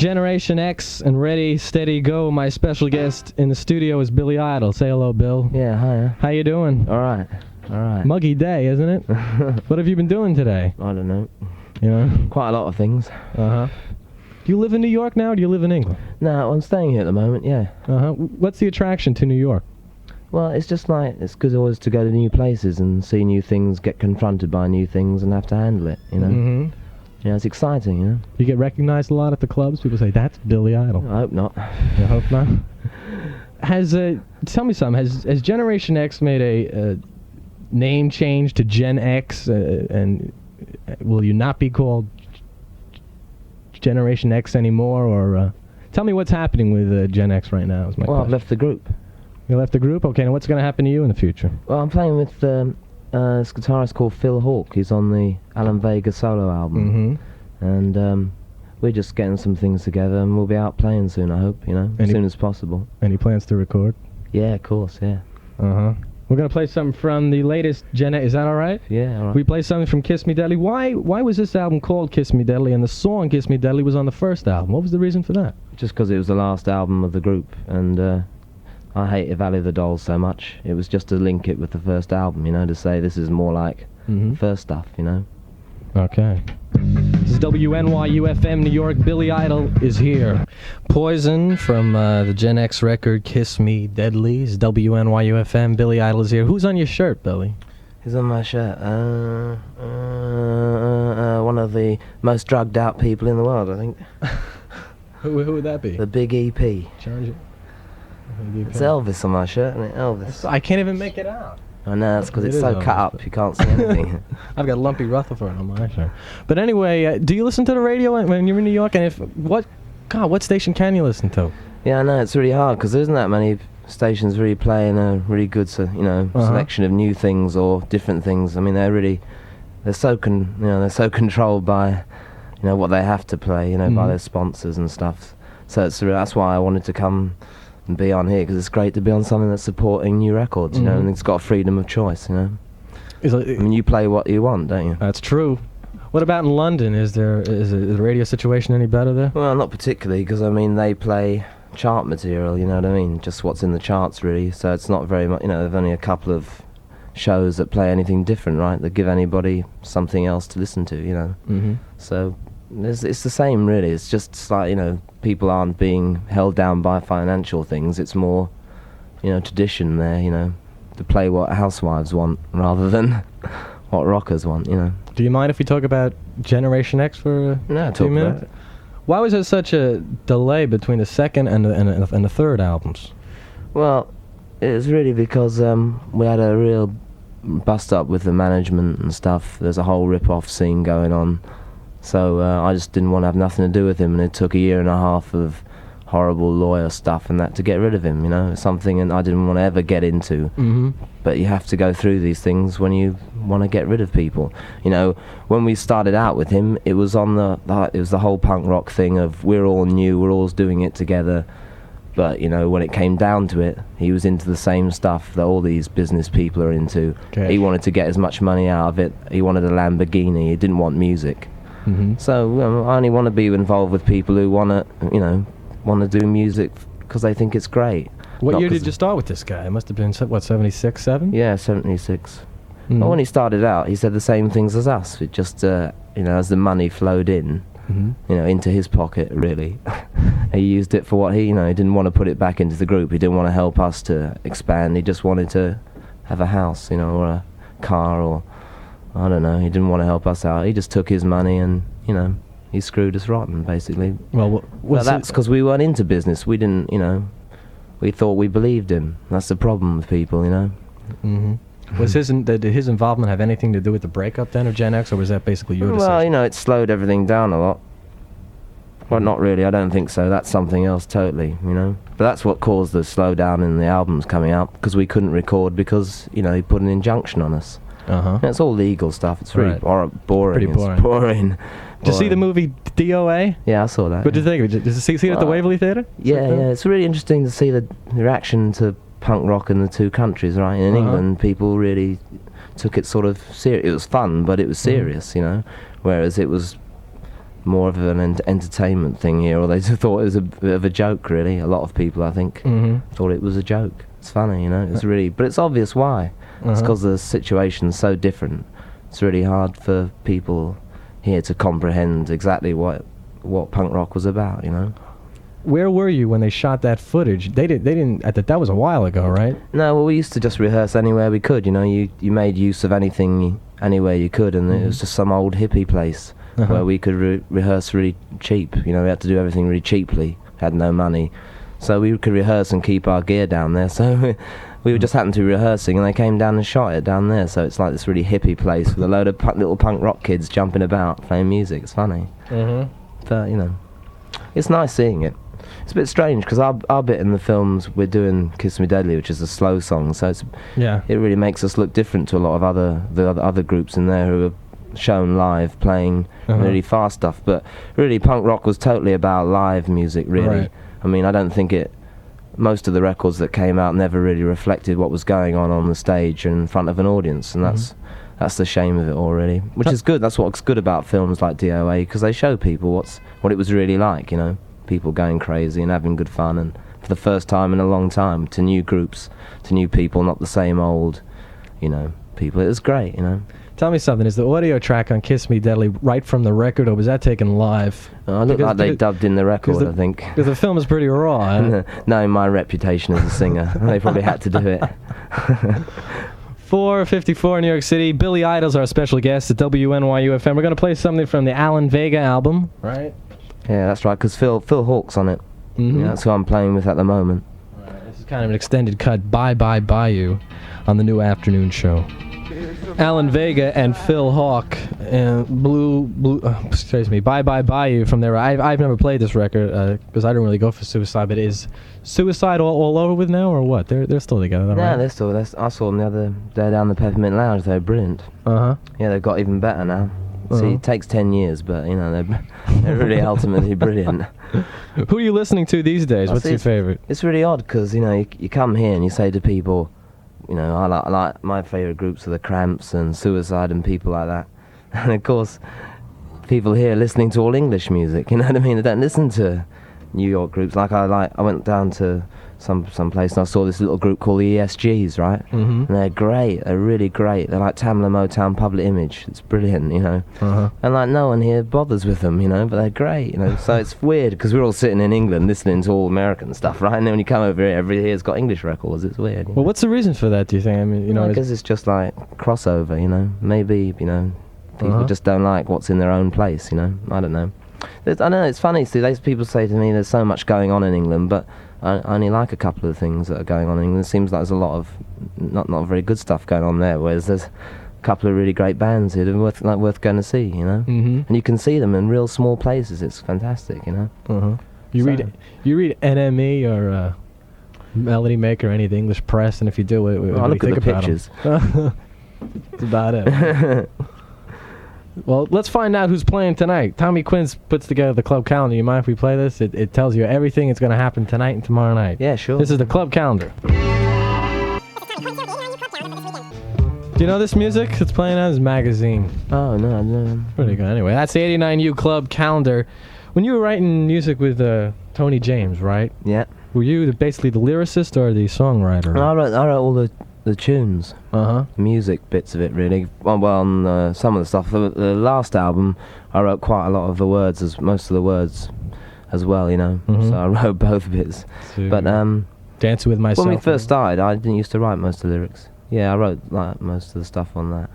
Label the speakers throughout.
Speaker 1: Generation X and Ready, Steady, Go. My special guest in the studio is Billy Idol. Say hello, Bill.
Speaker 2: Yeah, hi.
Speaker 1: How you doing?
Speaker 2: All right.
Speaker 1: Muggy day, isn't it? What have you been doing today?
Speaker 2: I don't know.
Speaker 1: You know?
Speaker 2: Quite a lot of things.
Speaker 1: Uh-huh. Do you live in New York now, or do you live in England?
Speaker 2: No, I'm staying here at the moment, yeah.
Speaker 1: Uh-huh. What's the attraction to New York?
Speaker 2: Well, it's just like, it's good always to go to new places and see new things, get confronted by new things and have to handle it, you know?
Speaker 1: Mm-hmm.
Speaker 2: Yeah, it's exciting, you know?
Speaker 1: You get recognized a lot at the clubs? People say, that's Billy Idol.
Speaker 2: I hope not.
Speaker 1: You hope not? Tell me something, has Generation X made a name change to Gen X, and will you not be called Generation X anymore, or tell me what's happening with Gen X right now is my question.
Speaker 2: I've left the group.
Speaker 1: You left the group? Okay, now what's going to happen to you in the future?
Speaker 2: Well, I'm playing with this guitarist called Phil Hawke. He's on the Alan Vega solo album.
Speaker 1: Mm-hmm.
Speaker 2: And we're just getting some things together, and we'll be out playing soon, I hope, you know, as soon as possible.
Speaker 1: Any plans to record?
Speaker 2: Yeah, of course, yeah.
Speaker 1: Uh-huh. We're going to play something from the latest Gen X. Is that all right?
Speaker 2: Yeah, all right.
Speaker 1: We play something from Kiss Me Deadly. Why was this album called Kiss Me Deadly, and the song Kiss Me Deadly was on the first album? What was the reason for that?
Speaker 2: Just because it was the last album of the group, and I hated Valley of the Dolls so much. It was just to link it with the first album, you know, to say this is more like the first stuff, you know.
Speaker 1: Okay. This is WNYU FM New York. Billy Idol is here. Poison from the Gen X record Kiss Me Deadly. This is WNYU FM. Billy Idol is here. Who's on your shirt, Billy?
Speaker 2: Who's on my shirt? One of the most drugged out people in the world, I think.
Speaker 1: Who would that be?
Speaker 2: The Big EP.
Speaker 1: Charge it.
Speaker 2: It's Elvis on my shirt, isn't it? Elvis.
Speaker 1: I can't even make it out.
Speaker 2: I know, that's because it's so
Speaker 1: Elvis,
Speaker 2: cut up, you can't see anything.
Speaker 1: I've got Lumpy Rutherford on my shirt. But anyway, do you listen to the radio when you're in New York? And what station can you listen to?
Speaker 2: Yeah, I know, it's really hard, because there isn't that many stations really playing a really good, selection of new things or different things. I mean, they're so controlled by, what they have to play, by their sponsors and stuff. So that's why I wanted to come and be on here, because it's great to be on something that's supporting new records, and it's got freedom of choice, you play what you want, don't you?
Speaker 1: That's true. What about in London? Is the radio situation any better there?
Speaker 2: Well, not particularly, because they play chart material, you know what I mean? Just what's in the charts, really. So it's not very much, there's only a couple of shows that play anything different, right? That give anybody something else to listen to, So it's the same, really. It's just like, people aren't being held down by financial things. It's more, tradition there, to play what housewives want rather than what rockers want,
Speaker 1: Do you mind if we talk about Generation X for a few minutes? Why was there such a delay between the second and the third albums?
Speaker 2: Well, it was really because we had a real bust-up with the management and stuff. There's a whole rip-off scene going on. So I just didn't want to have nothing to do with him, and it took 1.5 years of horrible lawyer stuff and that to get rid of him, It's something and I didn't want to ever get into. But you have to go through these things when you want to get rid of people. When we started out with him, it was the whole punk rock thing of we're all new, we're all doing it together. But, when it came down to it, he was into the same stuff that all these business people are into. Okay. He wanted to get as much money out of it. He wanted a Lamborghini. He didn't want music. So I only want to be involved with people who want to do music because they think it's great.
Speaker 1: What year did you start with this guy? It must have been, 76, 7?
Speaker 2: Yeah, 76. Well, when he started out, he said the same things as us. It just, as the money flowed in, into his pocket, really, he used it for what he didn't want to put it back into the group. He didn't want to help us to expand. He just wanted to have a house, or a car, or I don't know. He didn't want to help us out. He just took his money and, he screwed us rotten, basically. Well, that's because we weren't into business. We didn't, we thought we believed him. That's the problem with people,
Speaker 1: Was did his involvement have anything to do with the breakup then of Gen X, or was that basically your decision?
Speaker 2: Well, it slowed everything down a lot. Well, not really. I don't think so. That's something else totally, But that's what caused the slowdown in the albums coming out, because we couldn't record because, he put an injunction on us. It's all legal stuff. It's really boring.
Speaker 1: Pretty boring.
Speaker 2: It's boring.
Speaker 1: Did you see the movie DOA?
Speaker 2: Yeah, I saw that.
Speaker 1: What did you think? Did you see it at the Waverly Theatre?
Speaker 2: Yeah. It's really interesting to see the reaction to punk rock in the two countries, right? In England, people really took it sort of serious. It was fun, but it was serious, Whereas it was more of an entertainment thing here, or they thought it was a bit of a joke, really. A lot of people, I think, thought it was a joke. It's funny, you know, it's really, but it's obvious why. It's because the situation's so different. It's really hard for people here to comprehend exactly what punk rock was about, you know.
Speaker 1: Where were you when they shot that footage? They didn't. That was a while ago, right?
Speaker 2: No, well, we used to just rehearse anywhere we could. You know, you made use of anything anywhere you could, and it was just some old hippie place where we could rehearse really cheap. You know, we had to do everything really cheaply. Had no money, so we could rehearse and keep our gear down there. So we just happened to be rehearsing, and they came down and shot it down there. So it's like this really hippie place with a load of little punk rock kids jumping about, playing music. It's funny, but you know, it's nice seeing it. It's a bit strange because our bit in the films, we're doing "Kiss Me Deadly," which is a slow song, so it really makes us look different to a lot of other groups in there who are shown live playing really fast stuff. But really, punk rock was totally about live music. Really,
Speaker 1: Right.
Speaker 2: I mean, I don't think most of the records that came out never really reflected what was going on the stage and in front of an audience, and that's the shame of it all, really. Which is good. That's what's good about films like DOA, because they show people what it was really like, you know. People going crazy and having good fun, and for the first time in a long time, to new groups, to new people, not the same old, you know, people. It was great, you know.
Speaker 1: Tell me something. Is the audio track on "Kiss Me Deadly" right from the record, or was that taken live?
Speaker 2: I look like they dubbed in the record, I think.
Speaker 1: Because the film is pretty raw.
Speaker 2: Knowing my reputation as a singer, they probably had to do it.
Speaker 1: 4:54 New York City. Billy Idol's our special guest at WNYU FM. We're going to play something from the Alan Vega album, right?
Speaker 2: Yeah, that's right, because Phil Hawke's on it. Yeah, that's who I'm playing with at the moment.
Speaker 1: Right, this is kind of an extended cut, Bye Bye Bayou, on the new afternoon show. Alan Vega and Phil Hawke, Bye Bye Bayou from there. I've never played this record because I don't really go for Suicide, but is Suicide all over with now, or what? They're still together,
Speaker 2: right?
Speaker 1: Yeah,
Speaker 2: I saw them the other day down the Peppermint Lounge. They're brilliant. Yeah, they've got even better now. See, it takes 10 years, but, you know, they're really ultimately brilliant.
Speaker 1: Who are you listening to these days? What's your favorite?
Speaker 2: It's really odd, because, you know, you come here and you say to people, you know, I like my favorite groups are the Cramps and Suicide and people like that. And, of course, people here are listening to all English music, you know what I mean? They don't listen to New York groups. I went down to some place and I saw this little group called the ESGs, right? And they're great. They're really great. They're like Tamla Motown Public Image. It's brilliant, you know. And like no one here bothers with them, you know, but they're great, you know. So it's weird because we're all sitting in England listening to all American stuff, right? And then when you come over here, everybody here's got English records. It's weird.
Speaker 1: Well, what's the reason for that, do you think? I mean, you know,
Speaker 2: because it's just like crossover, you know. Maybe, you know, people just don't like what's in their own place, you know. I don't know. I don't know, it's funny, see, people say to me there's so much going on in England, but I only like a couple of things that are going on in England. It seems like there's a lot of not very good stuff going on there, whereas there's a couple of really great bands here that are worth going to see, you know. And you can see them in real small places. It's fantastic, you know.
Speaker 1: You read NME or Melody Maker or any of the English press, and if you do, what do you
Speaker 2: look
Speaker 1: think
Speaker 2: at the
Speaker 1: about
Speaker 2: pictures.
Speaker 1: That's about it. Well, let's find out who's playing tonight. Tommy Quince puts together the club calendar. You mind if we play this? It tells you everything that's going to happen tonight and tomorrow night.
Speaker 2: Yeah, sure.
Speaker 1: This is the club calendar. Do you know this music that's playing on this magazine?
Speaker 2: Oh, no.
Speaker 1: Pretty good. Anyway, that's the 89U club calendar. When you were writing music with Tony James, right?
Speaker 2: Yeah.
Speaker 1: Were you basically the lyricist or the songwriter?
Speaker 2: I wrote all the tunes, music bits of it, really. Well, on some of the stuff. The last album, I wrote quite a lot of the words, most of the words, as well, you know. So I wrote both bits. But
Speaker 1: Dancing with Myself.
Speaker 2: When we first started, I didn't used to write most of the lyrics. Yeah, I wrote like most of the stuff on that.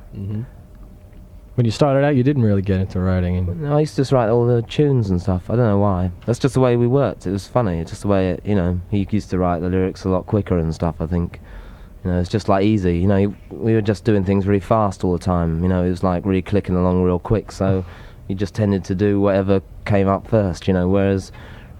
Speaker 1: When you started out, you didn't really get into writing.
Speaker 2: No, I used to just write all the tunes and stuff. I don't know why. That's just the way we worked. It was funny. It's just the way you know. He used to write the lyrics a lot quicker and stuff, I think. You know, it's just like easy. You know, we were just doing things really fast all the time. You know, it was like really clicking along real quick. So you just tended to do whatever came up first. You know, whereas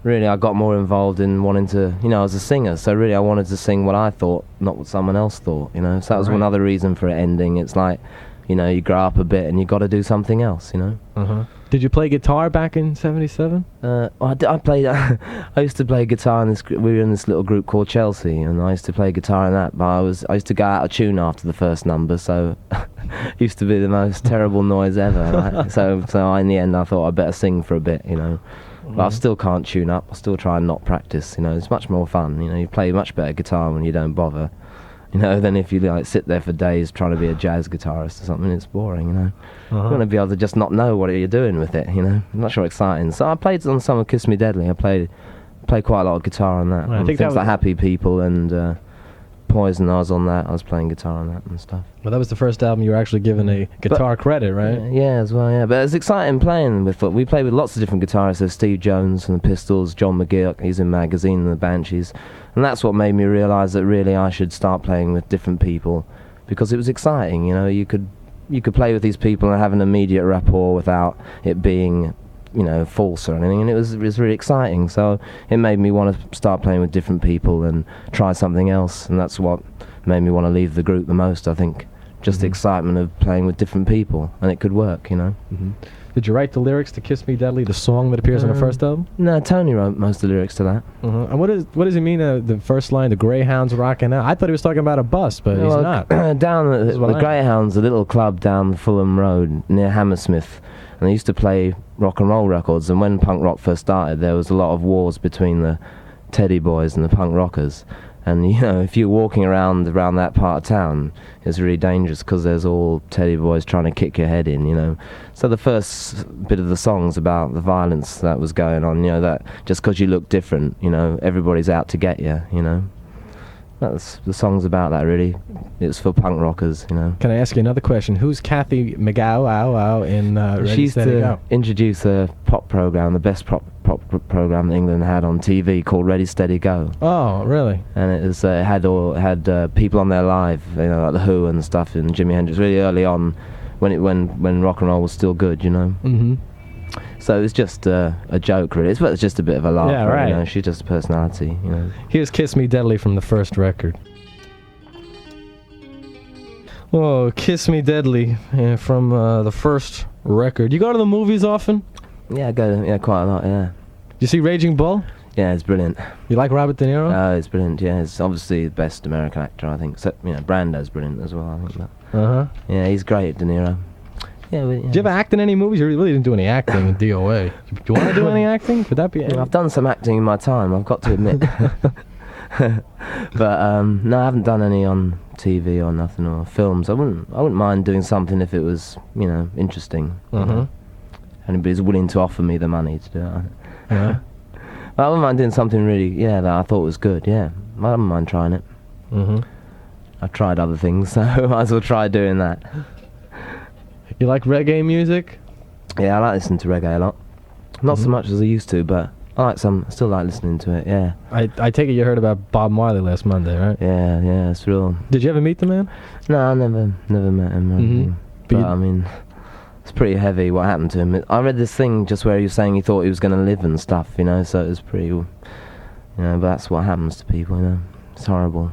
Speaker 2: really I got more involved in wanting to. You know, as a singer. So really I wanted to sing what I thought, not what someone else thought. You know, so that was one other reason for it ending. It's like, you know, you grow up a bit and you got to do something else, you know.
Speaker 1: Uh-huh. Did you play guitar back in '77?
Speaker 2: I played. I used to play guitar in this. We were in this little group called Chelsea, and I used to play guitar in that. But I used to go out of tune after the first number, so it used to be the most terrible noise ever. Right? So in the end, I thought I'd better sing for a bit, you know. But I still can't tune up. I still try and not practice. You know, it's much more fun. You know, you play much better guitar when you don't bother. You know, than if you like sit there for days trying to be a jazz guitarist or something. It's boring, you know. You want to be able to just not know what you're doing with it, you know. Much more exciting. So I played on some of Kiss Me Deadly. I played quite a lot of guitar on that.
Speaker 1: I think
Speaker 2: things like Happy People and Poison. I was on that. I was playing guitar on that and stuff.
Speaker 1: Well, that was the first album you were actually given a guitar credit, right?
Speaker 2: Yeah, as well, yeah. But it's exciting playing with. We played with lots of different guitarists. There's Steve Jones and the Pistols, John McGeoch, he's in Magazine and the Banshees. And that's what made me realise that really I should start playing with different people, because it was exciting, you know. You could play with these people and have an immediate rapport without it being, you know, false or anything, and it was really exciting. So it made me want to start playing with different people and try something else, and that's what made me want to leave the group the most, I think. Just the excitement of playing with different people, and it could work, you know.
Speaker 1: Did you write the lyrics to Kiss Me Deadly, the song that appears on the first album?
Speaker 2: No, Tony wrote most of the lyrics to that.
Speaker 1: And what does he mean, the first line, the Greyhounds rocking out? I thought he was talking about a bus, but he's not.
Speaker 2: Down the Greyhounds, a little club down Fulham Road near Hammersmith, and they used to play rock and roll records, and when punk rock first started, there was a lot of wars between the Teddy Boys and the punk rockers. And, you know, if you're walking around that part of town, it's really dangerous because there's all Teddy Boys trying to kick your head in, you know. So the first bit of the song's about the violence that was going on, you know, that just because you look different, you know, everybody's out to get you, you know. The song's about that, really. It's for punk rockers, you know.
Speaker 1: Can I ask you another question? Who's Kathy McGow in Ready, Steady, Go?
Speaker 2: She introduced a pop program, the best pop program that England had on TV, called Ready, Steady, Go.
Speaker 1: Oh, really?
Speaker 2: And it was had people on there live, you know, like the Who and stuff, and Jimi Hendrix, really early on, when rock and roll was still good, you know. So it's just a joke, really. It's just a bit of a laugh.
Speaker 1: Yeah, right.
Speaker 2: You know? She's just a personality, you know.
Speaker 1: Here's Kiss Me Deadly from the first record. Oh, Kiss Me Deadly from the first record. You go to the movies often?
Speaker 2: Yeah, I go quite a lot, yeah.
Speaker 1: You see Raging Bull?
Speaker 2: Yeah, it's brilliant.
Speaker 1: You like Robert De Niro?
Speaker 2: Oh, it's brilliant, yeah. It's obviously the best American actor, I think. So, you know, Brando's brilliant as well, I think. Yeah, he's great, De Niro. Yeah,
Speaker 1: Did you ever act in any movies? You really didn't do any acting in DOA. Do you want to do any acting? Could that be?
Speaker 2: I've done some acting in my time, I've got to admit. But no, I haven't done any on TV or nothing, or films. I wouldn't mind doing something if it was, you know, interesting. Anybody's willing to offer me the money to do it.
Speaker 1: Yeah.
Speaker 2: But I wouldn't mind doing something really, that I thought was good. Yeah, I wouldn't mind trying it. I've tried other things, so I might as well try doing that.
Speaker 1: You like reggae music?
Speaker 2: Yeah, I like listening to reggae a lot. Not so much as I used to, but I still like listening to it, yeah.
Speaker 1: I take it you heard about Bob Marley last Monday, right?
Speaker 2: Yeah, it's real.
Speaker 1: Did you ever meet the man?
Speaker 2: No, I never met him or anything. But I mean, it's pretty heavy what happened to him. I read this thing just where he was saying he thought he was going to live and stuff, you know, so it was pretty, you know, but that's what happens to people, you know. It's horrible.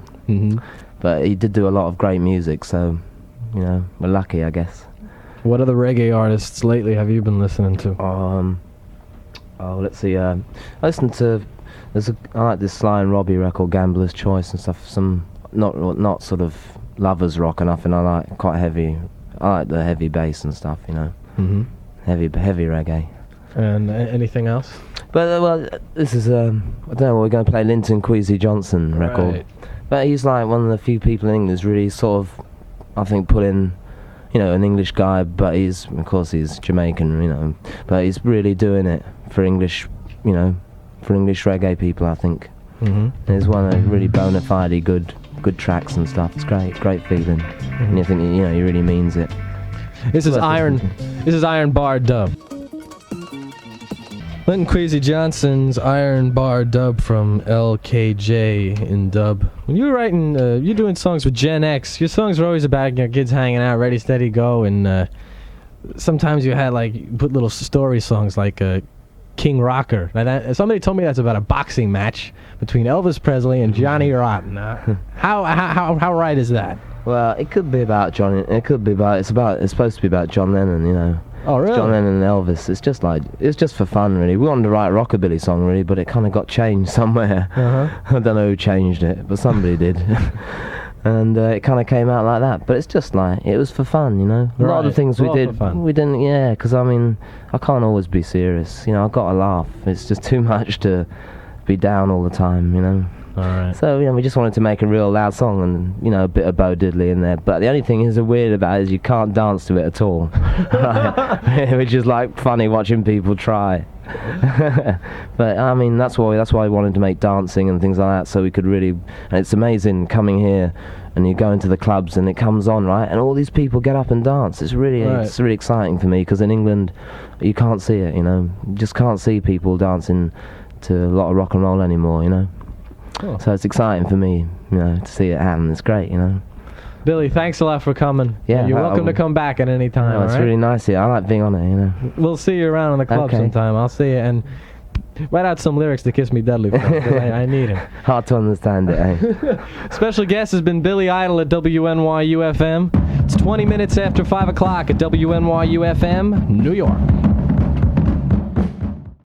Speaker 2: But he did do a lot of great music, so, you know, we're lucky, I guess.
Speaker 1: What other reggae artists lately have you been listening to?
Speaker 2: Let's see. I listen to. I like this Sly and Robbie record, Gambler's Choice and stuff. Some not sort of lovers rock or nothing. I like quite heavy. I like the heavy bass and stuff. You know. Heavy reggae.
Speaker 1: And anything else?
Speaker 2: But well, this is I don't know. We're going to play Linton Kwesi Johnson record.
Speaker 1: Right.
Speaker 2: But he's like one of the few people in England who's really sort of, I think, put in. You know, an English guy, but of course he's Jamaican, you know, but he's really doing it for English, you know, for English reggae people, I think. There's one of really bona fide good tracks and stuff. It's great feeling, and you think, you know, he really means it.
Speaker 1: This is Iron Bar Dub. Linton Kwesi Johnson's Iron Bar Dub from LKJ in dub. When you were writing, you're doing songs with Gen X, your songs are always about, you know, kids hanging out, ready, steady, go, and sometimes you had, like, put little story songs like King Rocker. Now somebody told me that's about a boxing match between Elvis Presley and Johnny Rotten. How right is that?
Speaker 2: Well, it could be about John. It's supposed to be about John Lennon, you know.
Speaker 1: Oh, really?
Speaker 2: John Lennon and Elvis. It's just for fun, really. We wanted to write a rockabilly song, really, but it kind of got changed somewhere. I don't know who changed it, but somebody did. And it kind of came out like that. But it's just like, it was for fun, you know. A lot of the things we did, we didn't, because I mean, I can't always be serious. You know, I've got to laugh. It's just too much to be down all the time, you know.
Speaker 1: All right.
Speaker 2: So, you know, we just wanted to make a real loud song and, you know, a bit of Bo Diddley in there. But the only thing is weird about it is you can't dance to it at all. Which is like funny watching people try. But I mean, that's why I wanted to make dancing and things like that, so we could really. And it's amazing coming here and you go into the clubs and it comes on, right, and all these people get up and dance. It's really exciting for me, because in England you can't see it, you know. You just can't see people dancing to a lot of rock and roll anymore, you know.
Speaker 1: Cool.
Speaker 2: So it's exciting for me, you know, to see it happen. It's great, you know.
Speaker 1: Billy, thanks a lot for coming.
Speaker 2: Yeah,
Speaker 1: you're welcome to come back at any time.
Speaker 2: It's really nice here. I like being on it, you know.
Speaker 1: We'll see you around in the club sometime. I'll see you, and write out some lyrics to Kiss Me Deadly for me, 'cause I need them.
Speaker 2: Hard to understand it, eh?
Speaker 1: Special guest has been Billy Idol at WNYU FM. It's 20 minutes after 5 o'clock at WNYU FM, New York.